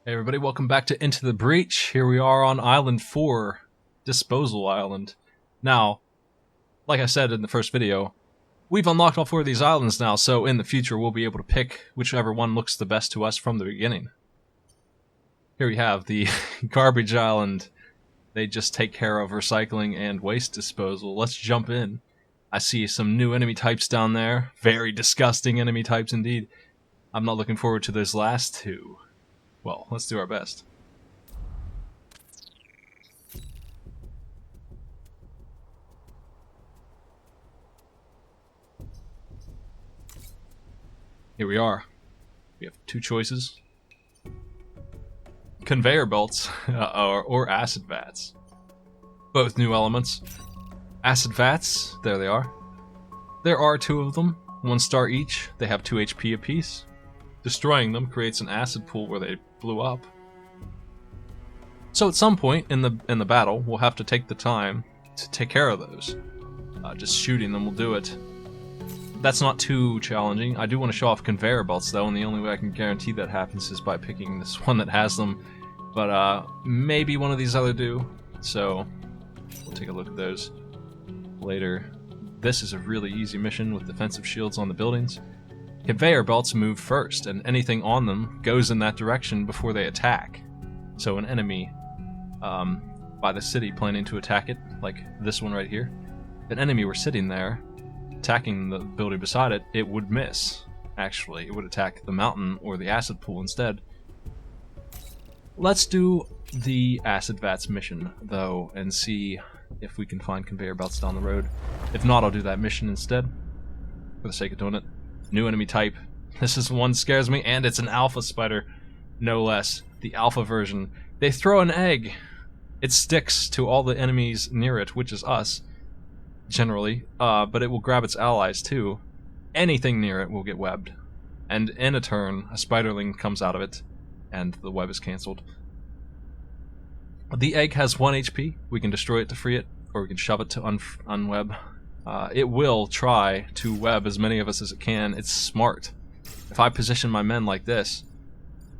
Hey everybody, welcome back to Into the Breach. Here we are on Island 4, Disposal Island. Now, like I said in the first video, we've unlocked all 4 of these islands now, so in the future we'll be able to pick whichever one looks the best to us from the beginning. Here we have the Garbage Island. They just take care of recycling and waste disposal. Let's jump in. I see some new enemy types down there. Very disgusting enemy types indeed. I'm not looking forward to those last 2. Well, let's do our best. Here we are. We have 2 choices. Conveyor belts or acid vats. Both new elements. Acid vats, there they are. There are 2 of them, 1 star each. They have 2 HP apiece. Destroying them creates an acid pool where they blew up. So at some point in the battle, we'll have to take the time to take care of those. Just shooting them will do it. That's not too challenging. I do want to show off conveyor belts though, and the only way I can guarantee that happens is by picking this one that has them. But maybe one of these other do. So we'll take a look at those later. This is a really easy mission with defensive shields on the buildings. Conveyor belts move first, and anything on them goes in that direction before they attack. So an enemy by the city planning to attack it, like this one right here, if an enemy were sitting there attacking the building beside it, it would miss. Actually, it would attack the mountain or the acid pool instead. Let's do the acid vats mission, though, and see if we can find conveyor belts down the road. If not, I'll do that mission instead, for the sake of doing it. New enemy type. This is one that scares me, and it's an alpha spider, no less. The alpha version. They throw an egg. It sticks to all the enemies near it, which is us, generally, but it will grab its allies too. Anything near it will get webbed. And in a turn, a spiderling comes out of it, and the web is cancelled. The egg has 1 HP. We can destroy it to free it, or we can shove it to unweb. It will try to web as many of us as it can. It's smart. If I position my men like this,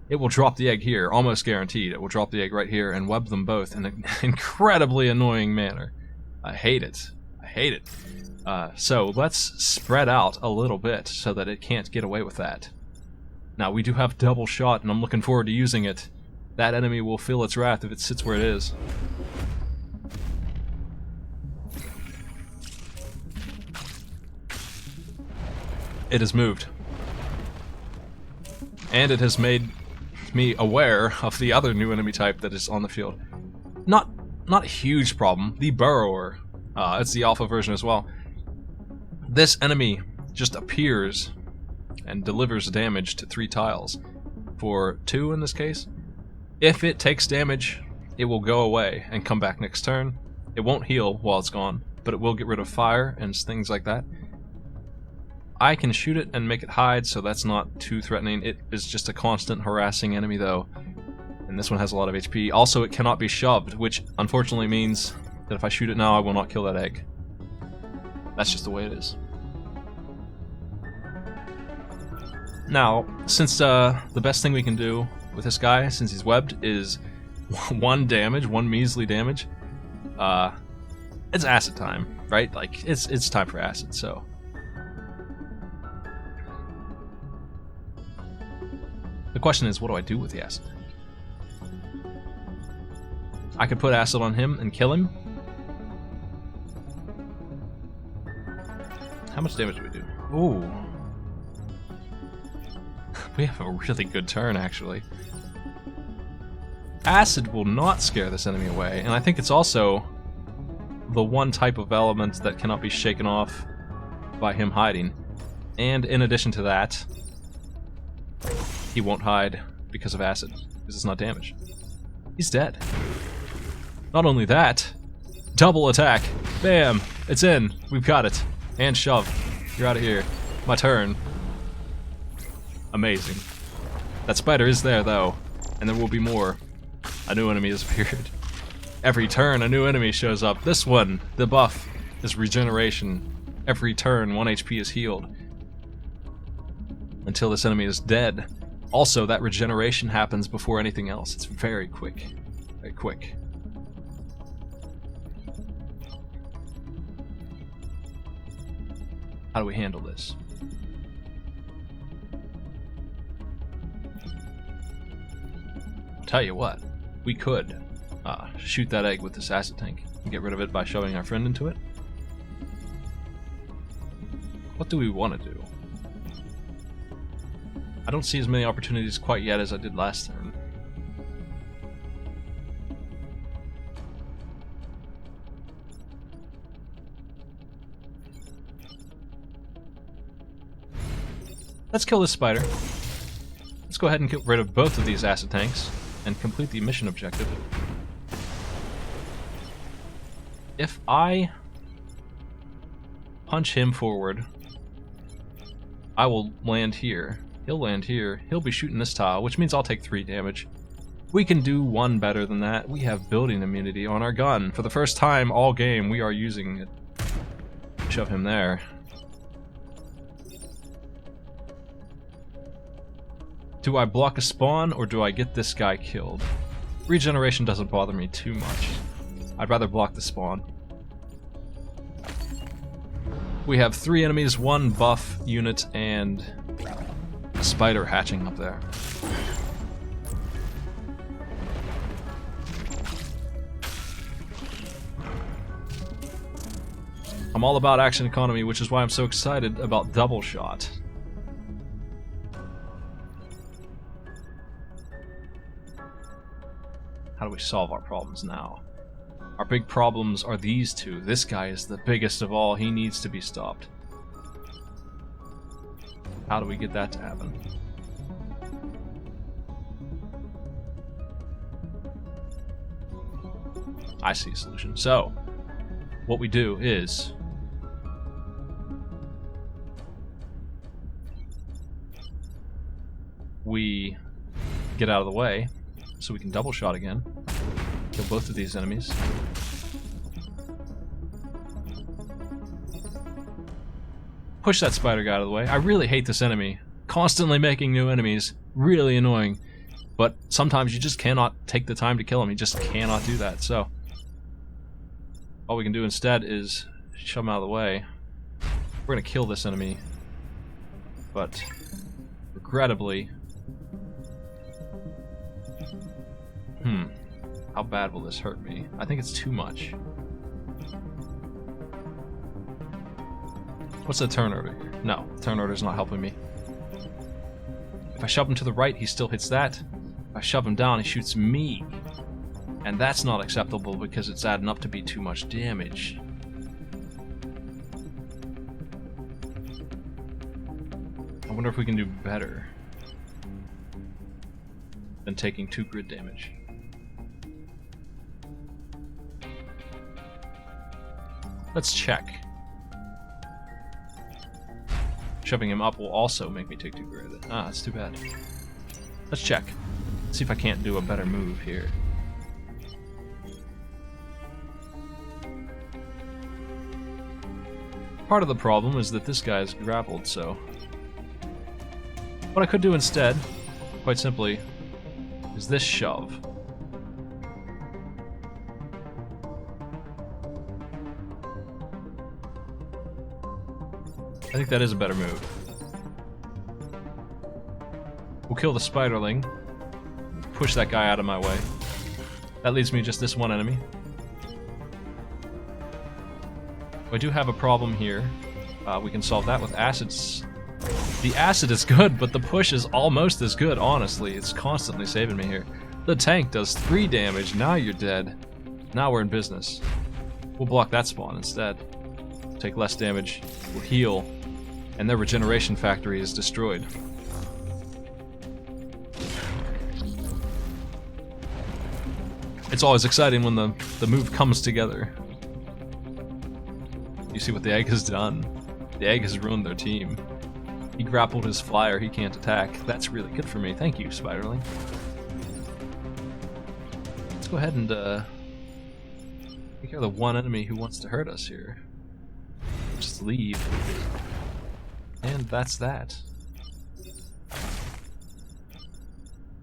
it will drop the egg here, almost guaranteed. It will drop the egg right here and web them both in an incredibly annoying manner. I hate it. I hate it. So let's spread out a little bit so that it can't get away with that. Now we do have double shot, and I'm looking forward to using it. That enemy will feel its wrath if it sits where it is. It has moved. And it has made me aware of the other new enemy type that is on the field. Not a huge problem. The Burrower. It's the alpha version as well. This enemy just appears and delivers damage to 3 tiles. For 2 in this case. If it takes damage, it will go away and come back next turn. It won't heal while it's gone, but it will get rid of fire and things like that. I can shoot it and make it hide, so that's not too threatening. It is just a constant harassing enemy though, and this one has a lot of HP. Also, it cannot be shoved, which unfortunately means that if I shoot it now, I will not kill that egg. That's just the way it is. Now, since the best thing we can do with this guy, since he's webbed, is 1 damage, 1 measly damage, it's acid time, right? Like, it's time for acid, so... The question is, what do I do with the acid? I could put acid on him and kill him. How much damage do we do? Ooh. We have a really good turn, actually. Acid will not scare this enemy away, and I think it's also the one type of element that cannot be shaken off by him hiding. And in addition to that, he won't hide because of acid, because it's not damage. He's dead. Not only that, double attack. Bam! It's in. We've got it. And shove. You're out of here. My turn. Amazing. That spider is there, though, and there will be more. A new enemy has appeared. Every turn, a new enemy shows up. This one, the buff, is regeneration. Every turn, 1 HP is healed. Until this enemy is dead. Also, that regeneration happens before anything else. It's very quick. Very quick. How do we handle this? I'll tell you what. We could shoot that egg with this acid tank and get rid of it by shoving our friend into it. What do we want to do? I don't see as many opportunities quite yet as I did last turn. Let's kill this spider. Let's go ahead and get rid of both of these acid tanks and complete the mission objective. If I punch him forward, I will land here. He'll land here. He'll be shooting this tile, which means I'll take 3 damage. We can do one better than that. We have building immunity on our gun. For the first time all game, we are using it. Shove him there. Do I block a spawn, or do I get this guy killed? Regeneration doesn't bother me too much. I'd rather block the spawn. We have 3 enemies, 1 buff unit, and a spider hatching up there. I'm all about action economy, which is why I'm so excited about double shot. How do we solve our problems now? Our big problems are these two. This guy is the biggest of all. He needs to be stopped. How do we get that to happen? I see a solution. So, what we do is we get out of the way so we can double shot again. Kill both of these enemies. Push that spider guy out of the way. I really hate this enemy. Constantly making new enemies. Really annoying. But sometimes you just cannot take the time to kill him. You just cannot do that. So, all we can do instead is shove him out of the way. We're going to kill this enemy. But, regrettably... How bad will this hurt me? I think it's too much. What's the turn order? No, the turn order's not helping me. If I shove him to the right, he still hits that. If I shove him down, he shoots me. And that's not acceptable because it's adding up to be too much damage. I wonder if we can do better than taking 2 grid damage. Let's check. Shoving him up will also make me take 2 grid. Ah, that's too bad. Let's check. See if I can't do a better move here. Part of the problem is that this guy is grappled, so... What I could do instead, quite simply, is this shove. I think that is a better move. We'll kill the spiderling. Push that guy out of my way. That leaves me just this one enemy. I do have a problem here. We can solve that with acids. The acid is good, but the push is almost as good, honestly. It's constantly saving me here. The tank does 3 damage. Now you're dead. Now we're in business. We'll block that spawn instead. Take less damage. We'll heal. And their regeneration factory is destroyed. It's always exciting when the move comes together. You see what the egg has done? The egg has ruined their team. He grappled his flyer, he can't attack. That's really good for me. Thank you, Spiderling. Let's go ahead and take care of the one enemy who wants to hurt us here. Just leave. And that's that.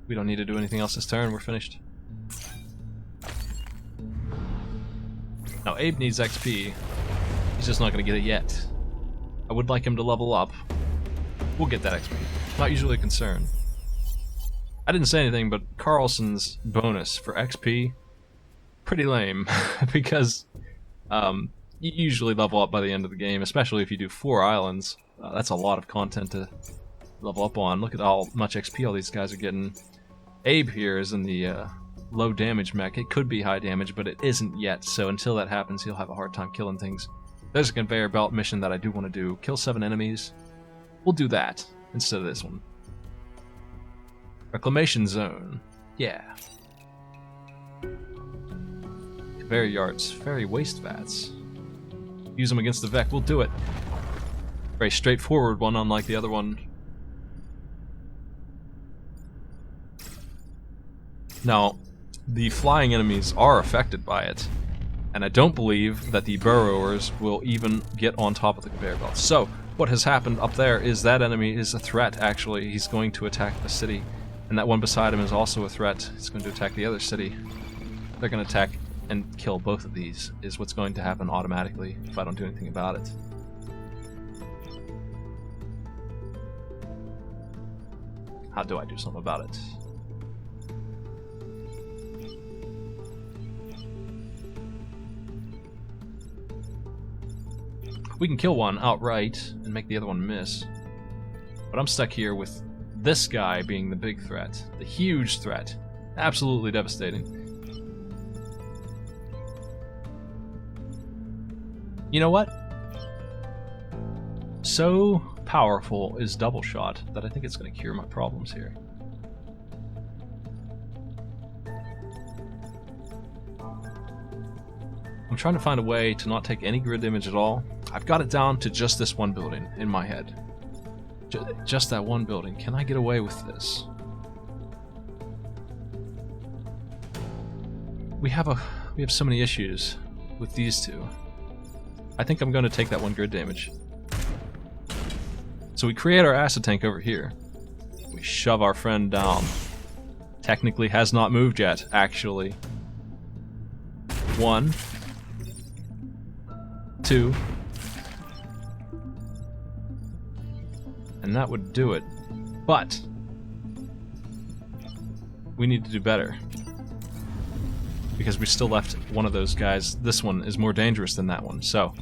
We don't need to do anything else this turn, we're finished. Now Abe needs XP. He's just not going to get it yet. I would like him to level up. We'll get that XP. Not usually a concern. I didn't say anything, but Carlson's bonus for XP, pretty lame, because you usually level up by the end of the game, especially if you do 4 islands. That's a lot of content to level up on. Look at how much XP all these guys are getting. Abe here is in the low damage mech. It could be high damage, but it isn't yet, so until that happens, he'll have a hard time killing things. There's a conveyor belt mission that I do want to do. Kill 7 enemies. We'll do that instead of this one. Reclamation zone. Yeah. Conveyor yards. Fairy waste vats. Use them against the Vec. We'll do it. Very straightforward one, unlike the other one. Now, the flying enemies are affected by it, and I don't believe that the burrowers will even get on top of the conveyor belt. So, what has happened up there is that enemy is a threat, actually. He's going to attack the city, and that one beside him is also a threat. He's going to attack the other city. They're going to attack and kill both of these, is what's going to happen automatically if I don't do anything about it. How do I do something about it? We can kill one outright and make the other one miss. But I'm stuck here with this guy being the big threat. The huge threat. Absolutely devastating. You know what? So powerful is Double Shot that I think it's going to cure my problems here. I'm trying to find a way to not take any grid damage at all. I've got it down to just this one building in my head. Just that one building. Can I get away with this? We have so many issues with these two. I think I'm going to take that one grid damage. So we create our acid tank over here. We shove our friend down. Technically has not moved yet, actually. 1, 2, and that would do it. But we need to do better, because we still left one of those guys. This one is more dangerous than that one. So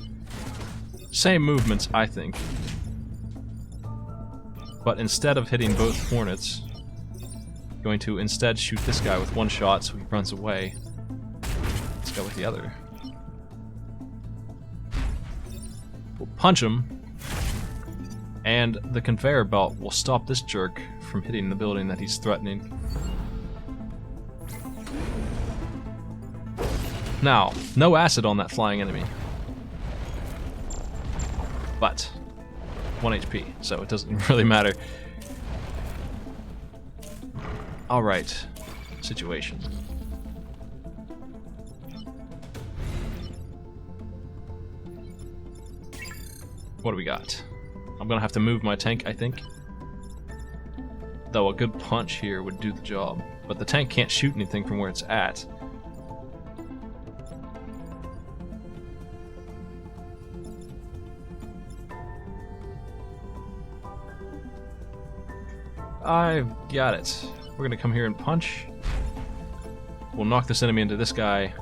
same movements, I think, but instead of hitting both hornets, going to instead shoot this guy with one shot so he runs away. Let's go with the other. We'll punch him, and the conveyor belt will stop this jerk from hitting the building that he's threatening. Now, no acid on that flying enemy, but 1 HP, so it doesn't really matter. Alright, situation. What do we got? I'm gonna have to move my tank, I think. Though a good punch here would do the job. But the tank can't shoot anything from where it's at. I've got it. We're gonna come here and punch. We'll knock this enemy into this guy,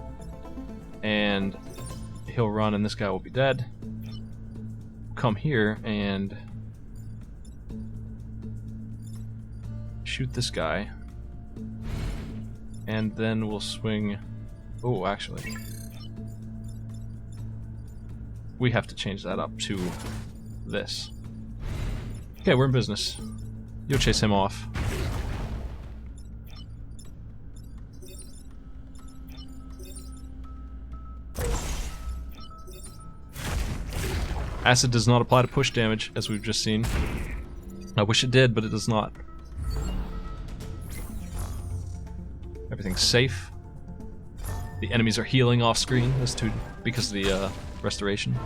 and he'll run and this guy will be dead. Come here and shoot this guy, and then we'll swing. Oh, actually, we have to change that up to this. Okay, we're in business. You'll chase him off. Acid does not apply to push damage, as we've just seen. I wish it did, but it does not. Everything's safe. The enemies are healing off screen because of the restoration.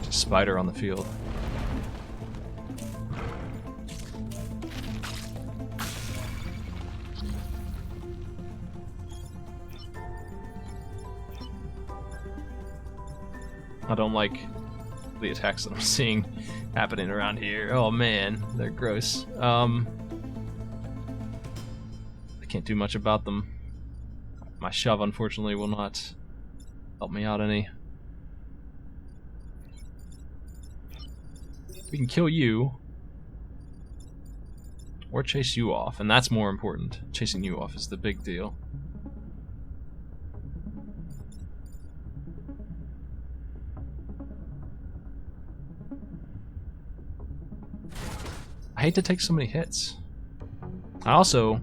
Just a spider on the field. I don't like the attacks that I'm seeing happening around here. Oh man, they're gross. I can't do much about them. My shove, unfortunately, will not help me out any. We can kill you, or chase you off, and that's more important. Chasing you off is the big deal. I hate to take so many hits. I also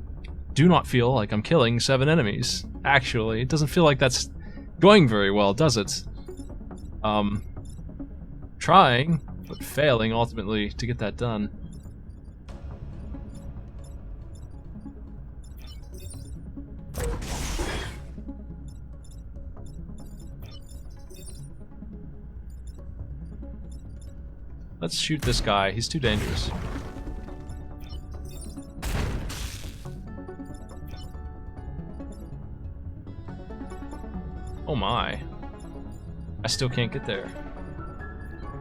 do not feel like I'm killing 7 enemies. Actually, it doesn't feel like that's going very well, does it? Trying, but failing ultimately to get that done. Let's shoot this guy. He's too dangerous. Oh my. I still can't get there.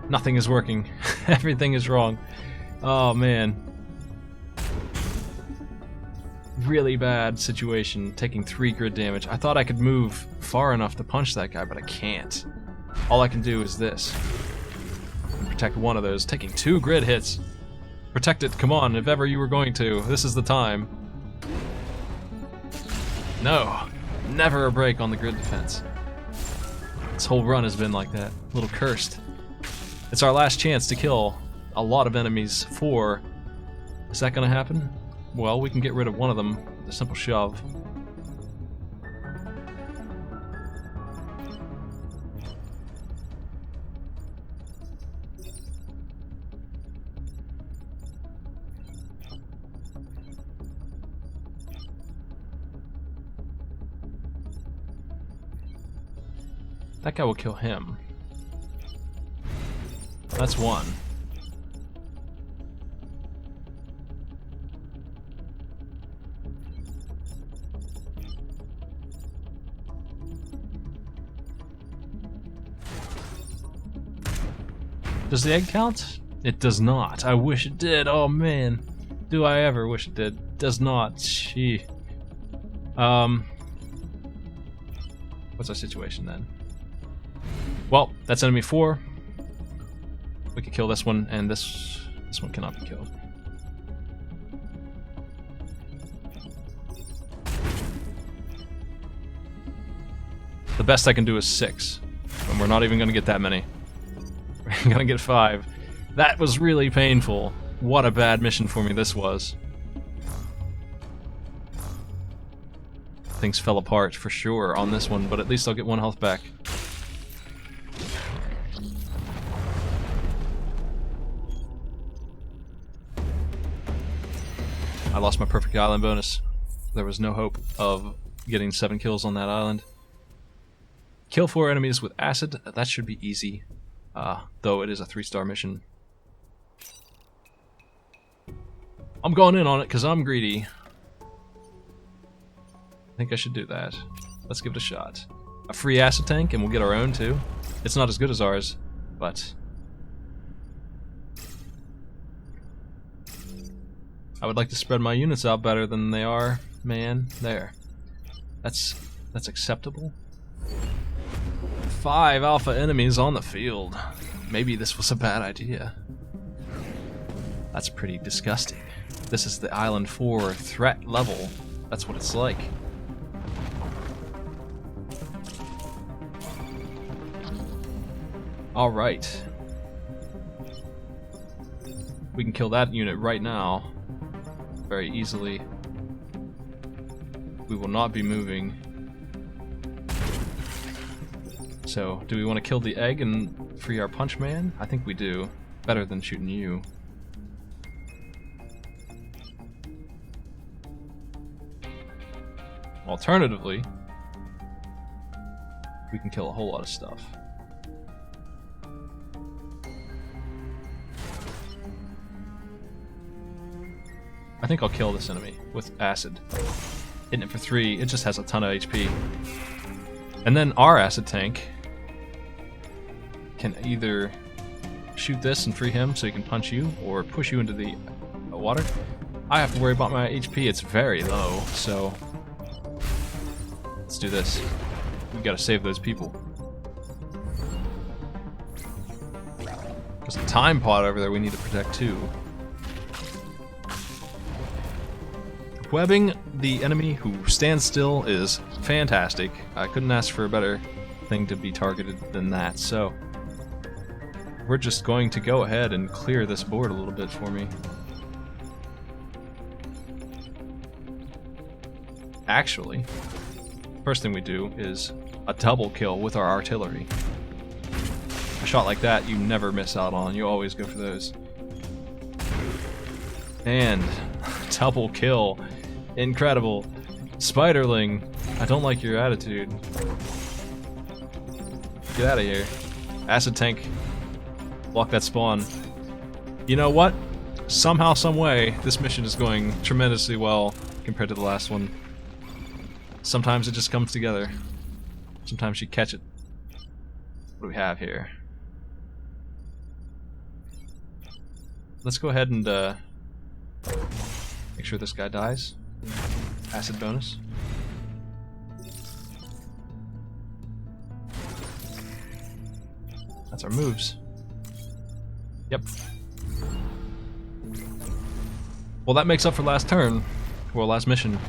Nothing is working. Everything is wrong. Oh man. Really bad situation, taking 3 grid damage. I thought I could move far enough to punch that guy, but I can't. All I can do is this. Protect one of those, taking 2 grid hits. Protect it, come on, if ever you were going to. This is the time. No. Never a break on the grid defense. This whole run has been like that. A little cursed. It's our last chance to kill a lot of enemies for... Is that gonna happen? Well, we can get rid of one of them with a simple shove. That guy will kill him. That's one. Does the egg count? It does not. I wish it did. Oh man. Do I ever wish it did. Does not. Gee. What's our situation then? Well, that's enemy 4. We could kill this one, and this one cannot be killed. The best I can do is 6, and we're not even going to get that many. We're going to get 5. That was really painful. What a bad mission for me this was. Things fell apart for sure on this one, but at least I'll get 1 health back. I lost my perfect island bonus. There was no hope of getting 7 kills on that island. Kill 4 enemies with acid. That should be easy. Though it is a 3-star mission. I'm going in on it because I'm greedy. I think I should do that. Let's give it a shot. A free acid tank, and we'll get our own too. It's not as good as ours, but... I would like to spread my units out better than they are, man. There. That's acceptable. 5 alpha enemies on the field. Maybe this was a bad idea. That's pretty disgusting. This is the Island 4 threat level. That's what it's like. Alright. We can kill that unit right now. Very easily. We will not be moving. So, do we want to kill the egg and free our punch man? I think we do. Better than shooting you. Alternatively, we can kill a whole lot of stuff. I think I'll kill this enemy with acid. Hitting it for 3, it just has a ton of HP. And then our acid tank can either shoot this and free him so he can punch you, or push you into the water. I have to worry about my HP. It's very low, so let's do this. We gotta save those people. There's a time pod over there we need to protect too. Webbing the enemy who stands still is fantastic. I couldn't ask for a better thing to be targeted than that, so we're just going to go ahead and clear this board a little bit for me. Actually, first thing we do is a double kill with our artillery. A shot like that you never miss out on, you always go for those. And double kill. Incredible. Spiderling, I don't like your attitude. Get out of here. Acid tank. Block that spawn. You know what? Somehow, some way, this mission is going tremendously well compared to the last one. Sometimes it just comes together. Sometimes you catch it. What do we have here? Let's go ahead and make sure this guy dies. Acid bonus. That's our moves. Yep. Well, that makes up for last turn, or last mission.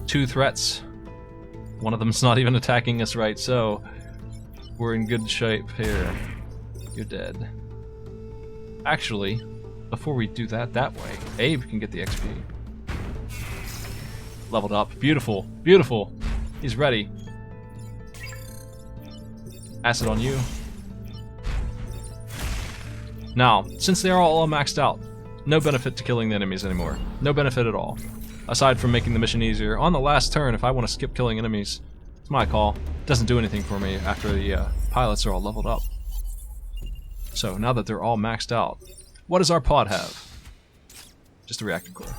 2 threats. One of them's not even attacking us right, so we're in good shape here. You're dead. Actually, before we do that way, Abe can get the XP. Leveled up. Beautiful. Beautiful. He's ready. Acid on you. Now, since they are all maxed out, no benefit to killing the enemies anymore. No benefit at all. Aside from making the mission easier. On the last turn, if I want to skip killing enemies, it's my call. It doesn't do anything for me after the pilots are all leveled up. So, now that they're all maxed out, what does our pod have? Just a reactor core.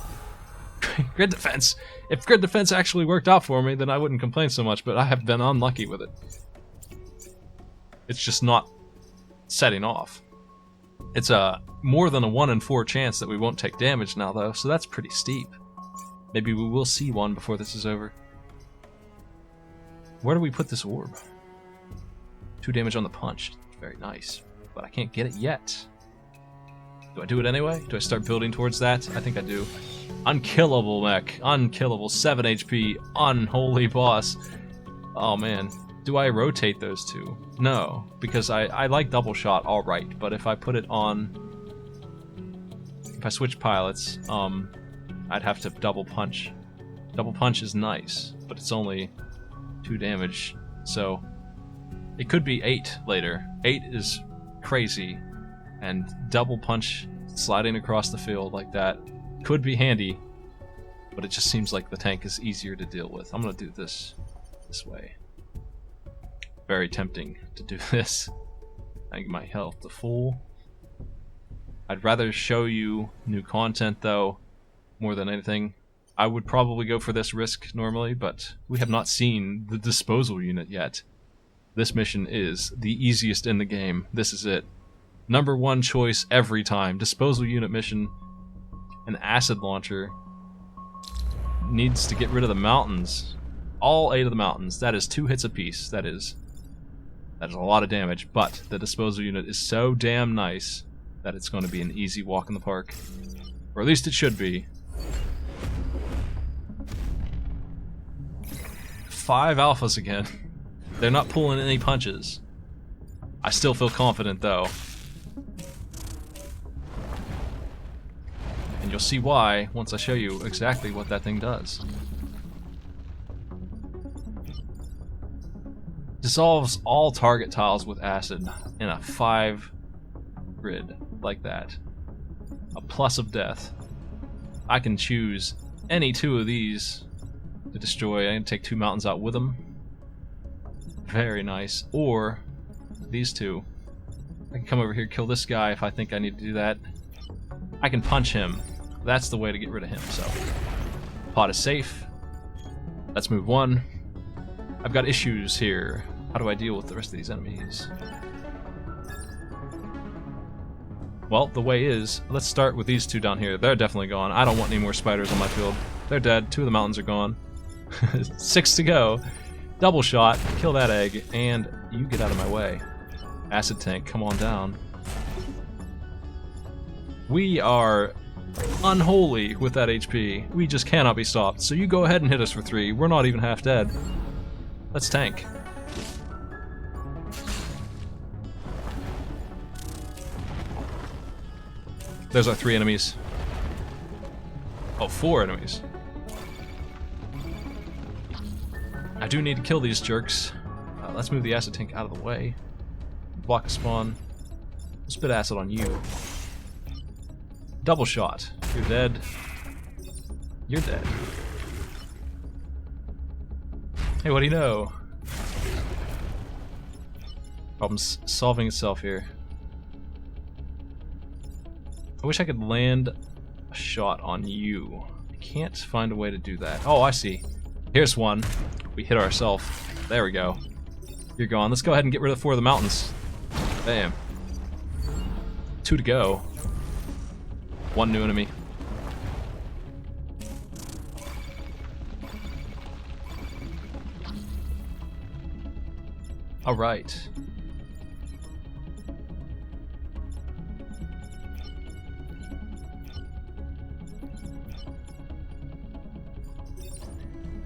Grid defense! If grid defense actually worked out for me, then I wouldn't complain so much, but I have been unlucky with it. It's just not setting off. It's a more than a 1 in 4 chance that we won't take damage now, though, so that's pretty steep. Maybe we will see one before this is over. Where do we put this orb? 2 damage on the punch. Very nice. But I can't get it yet. Do I do it anyway? Do I start building towards that? I think I do. Unkillable mech. Unkillable. 7 HP. Unholy boss. Oh man. Do I rotate those two? No. Because I like double shot alright. But if I put it on... If I switch pilots, I'd have to double punch. Double punch is nice. But it's only 2 damage. So... It could be 8 later. 8 is crazy. And double punch sliding across the field like that could be handy, but it just seems like the tank is easier to deal with. I'm gonna do this way. Very tempting to do this. I get my health to full. I'd rather show you new content though, more than anything. I would probably go for this risk normally, but we have not seen the disposal unit yet. This mission is the easiest in the game. This is it. Number 1 choice every time. Disposal unit mission. An acid launcher. Needs to get rid of the mountains. All 8 of the mountains. That is 2 hits apiece. That is a lot of damage. But the disposal unit is so damn nice that it's going to be an easy walk in the park. Or at least it should be. 5 alphas again. They're not pulling any punches. I still feel confident though. And you'll see why once I show you exactly what that thing does. Dissolves all target tiles with acid in a 5 grid like that. A plus of death. I can choose any 2 of these to destroy. I can take 2 mountains out with them. Very nice. Or these 2. I can come over here, kill this guy if I think I need to do that. I can punch him. That's the way to get rid of him, so. Pot is safe. Let's move 1. I've got issues here. How do I deal with the rest of these enemies? Well, the way is, let's start with these two down here. They're definitely gone. I don't want any more spiders on my field. They're dead. 2 of the mountains are gone. 6 to go. Double shot. Kill that egg. And you get out of my way. Acid tank, come on down. We are unholy with that HP. We just cannot be stopped. So you go ahead and hit us for 3. We're not even half dead. Let's tank. There's our 3 enemies. Oh, 4 enemies. I do need to kill these jerks. Let's move the acid tank out of the way. Block the spawn. Spit acid on you. Double shot. You're dead. You're dead. Hey, what do you know? Problem's solving itself here. I wish I could land a shot on you. I can't find a way to do that. Oh, I see. Here's one. We hit ourselves. There we go. You're gone. Let's go ahead and get rid of 4 of the mountains. Bam. 2 to go. 1 new enemy. Alright.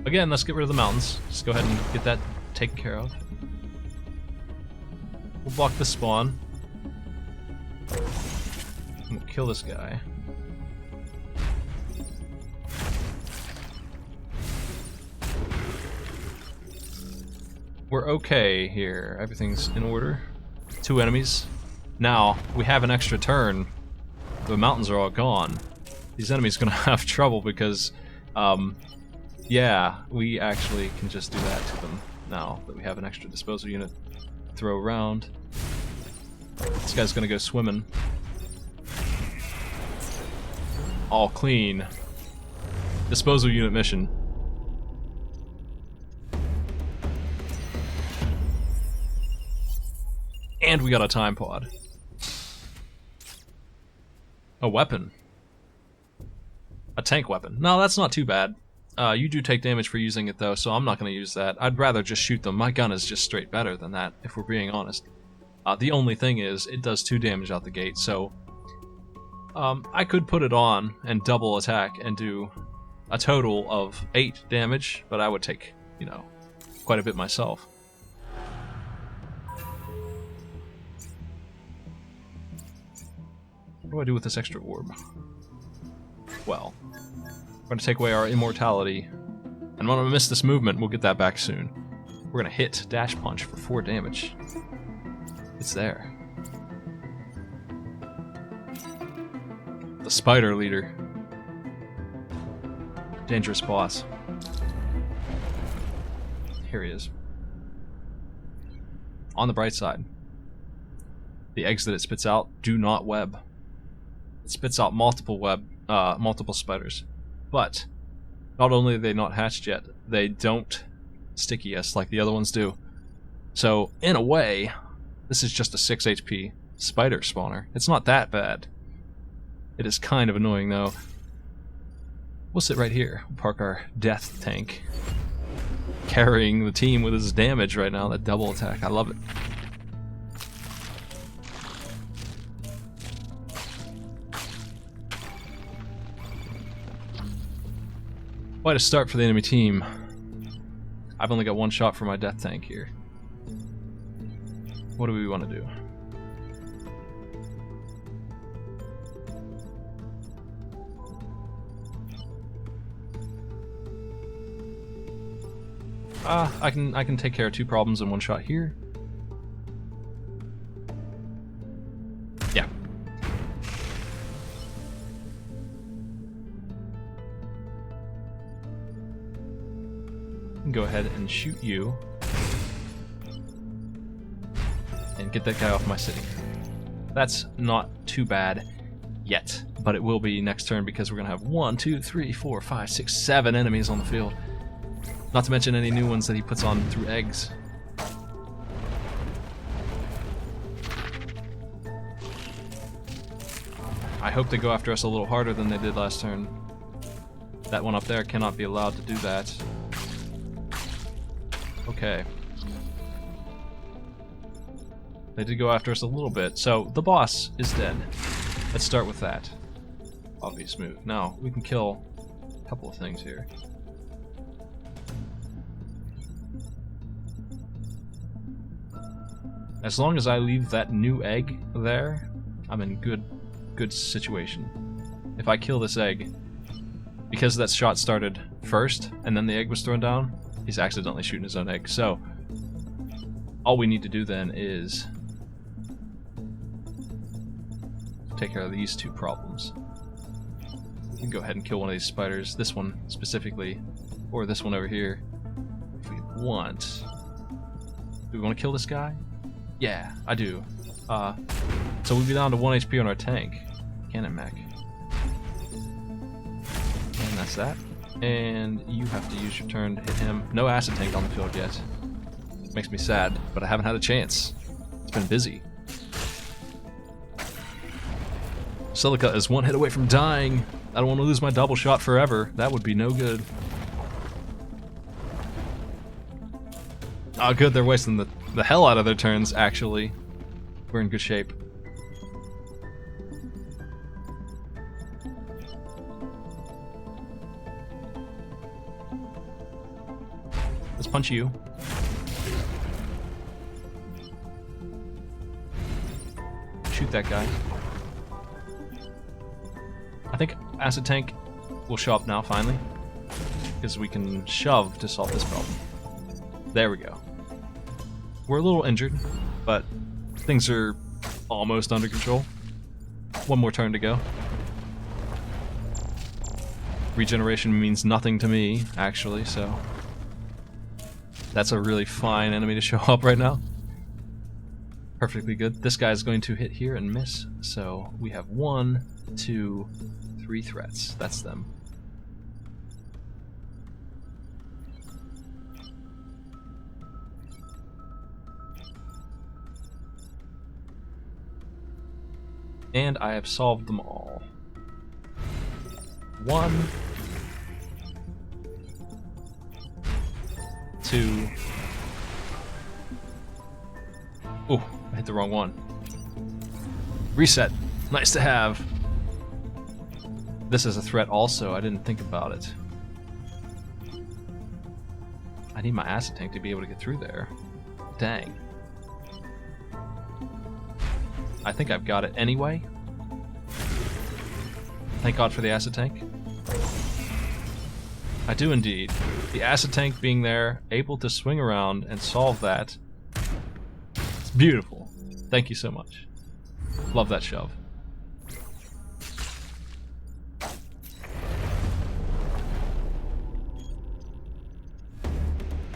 Again, let's get rid of the mountains. Just go ahead and get that taken care of. We'll block the spawn. And we'll kill this guy. We're okay here. Everything's in order. 2 enemies. Now, we have an extra turn. The mountains are all gone. These enemies are gonna have trouble because, yeah, we actually can just do that to them now that we have an extra disposal unit to throw around. This guy's gonna go swimming. All clean. Disposal unit mission. And we got a time pod. A weapon. A tank weapon. No, that's not too bad. You do take damage for using it though, so I'm not going to use that. I'd rather just shoot them. My gun is just straight better than that, if we're being honest. The only thing is, it does 2 damage out the gate, so... I could put it on and double attack and do a total of 8 damage, but I would take, you know, quite a bit myself. What do I do with this extra orb? Well, we're going to take away our immortality, and when I miss this movement, we'll get that back soon. We're going to hit Dash Punch for 4 damage. It's there. The Spider Leader. Dangerous boss. Here he is. On the bright side, the eggs that it spits out do not web. It spits out multiple spiders. But not only are they not hatched yet, they don't sticky us like the other ones do. So, in a way, this is just a 6 HP spider spawner. It's not that bad. It is kind of annoying though. We'll sit right here. We'll park our death tank. Carrying the team with his damage right now, that double attack. I love it. Quite a start for the enemy team. I've only got 1 shot for my death tank here. What do we want to do? I can take care of 2 problems in 1 shot here. Yeah. Go ahead and shoot you. And get that guy off my city. That's not too bad yet, but it will be next turn because we're gonna have 1, 2, 3, 4, 5, 6, 7 enemies on the field. Not to mention any new ones that he puts on through eggs. I hope they go after us a little harder than they did last turn. That one up there cannot be allowed to do that. Okay. They did go after us a little bit, so the boss is dead. Let's start with that. Obvious move. Now, we can kill a couple of things here. As long as I leave that new egg there, I'm in good situation. If I kill this egg, because that shot started first, and then the egg was thrown down, he's accidentally shooting his own egg. So, all we need to do then is take care of these two problems. We can go ahead and kill one of these spiders, this one specifically, or this one over here, if we want. Do we want to kill this guy? Yeah, I do. So we'll be down to 1 HP on our tank. Cannon mech. And that's that. And you have to use your turn to hit him. No acid tank on the field yet. Makes me sad, but I haven't had a chance. It's been busy. Silica is 1 hit away from dying. I don't want to lose my double shot forever. That would be no good. Oh good, they're wasting the hell out of their turns, actually. We're in good shape. Let's punch you. Shoot that guy. I think Acid Tank will show up now, finally. Because we can shove to solve this problem. There we go. We're a little injured, but things are almost under control. One more turn to go. Regeneration means nothing to me, actually, so that's a really fine enemy to show up right now. Perfectly good. This guy's going to hit here and miss, so we have 1, 2, 3 threats. That's them. And I have solved them all. 1, 2. Oh, I hit the wrong one. Reset. Nice to have. This is a threat also. I didn't think about it. I need my acid tank to be able to get through there. Dang. I think I've got it anyway. Thank God for the acid tank. I do indeed. The acid tank being there, able to swing around and solve that. It's beautiful. Thank you so much. Love that shove.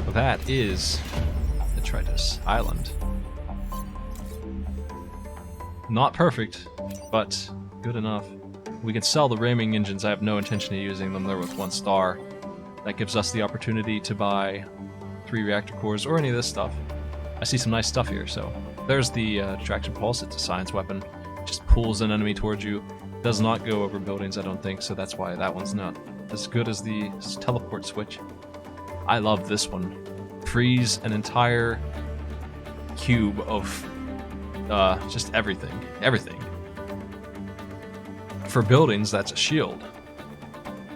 That is Detritus Island. Not perfect, but good enough. We can sell the ramming engines. I have no intention of using them. They're with 1 star. That gives us the opportunity to buy 3 reactor cores or any of this stuff. I see some nice stuff here, so there's the Distraction Pulse. It's a science weapon. It just pulls an enemy towards you. Does not go over buildings, I don't think, so that's why that one's not as good as the teleport switch. I love this one. Freeze an entire cube of just everything. Everything. For buildings, that's a shield.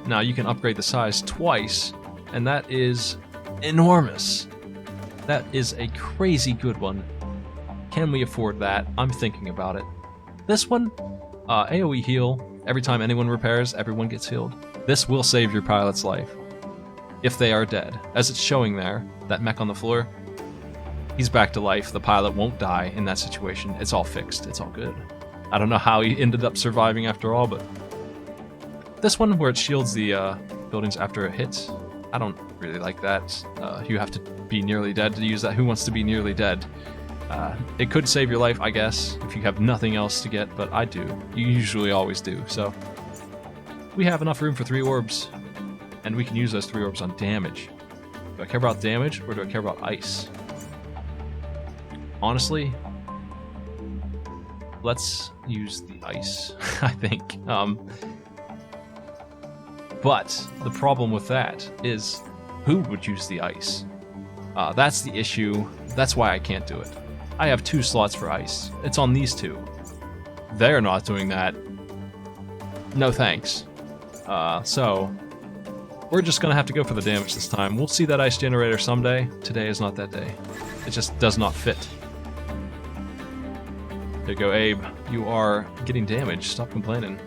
Now you can upgrade the size twice, and that is enormous. That is a crazy good one. Can we afford that? I'm thinking about it. This one, AoE heal. Every time anyone repairs, everyone gets healed. This will save your pilot's life. If they are dead. As it's showing there, that mech on the floor, he's back to life. The pilot won't die in that situation. It's all fixed. It's all good. I don't know how he ended up surviving after all, but this one where it shields the buildings after it hits, I don't really like that. You have to be nearly dead to use that. Who wants to be nearly dead? It could save your life, I guess, if you have nothing else to get, but I do. You usually always do, so we have enough room for 3 orbs, and we can use those 3 orbs on damage. Do I care about damage, or do I care about ice? Honestly, let's use the ice, I think. But the problem with that is, who would use the ice? That's the issue. That's why I can't do it. I have 2 slots for ice. It's on these 2. They're not doing that. No thanks. So, we're just gonna have to go for the damage this time. We'll see that ice generator someday. Today is not that day. It just does not fit. There you go, Abe. You are getting damaged. Stop complaining.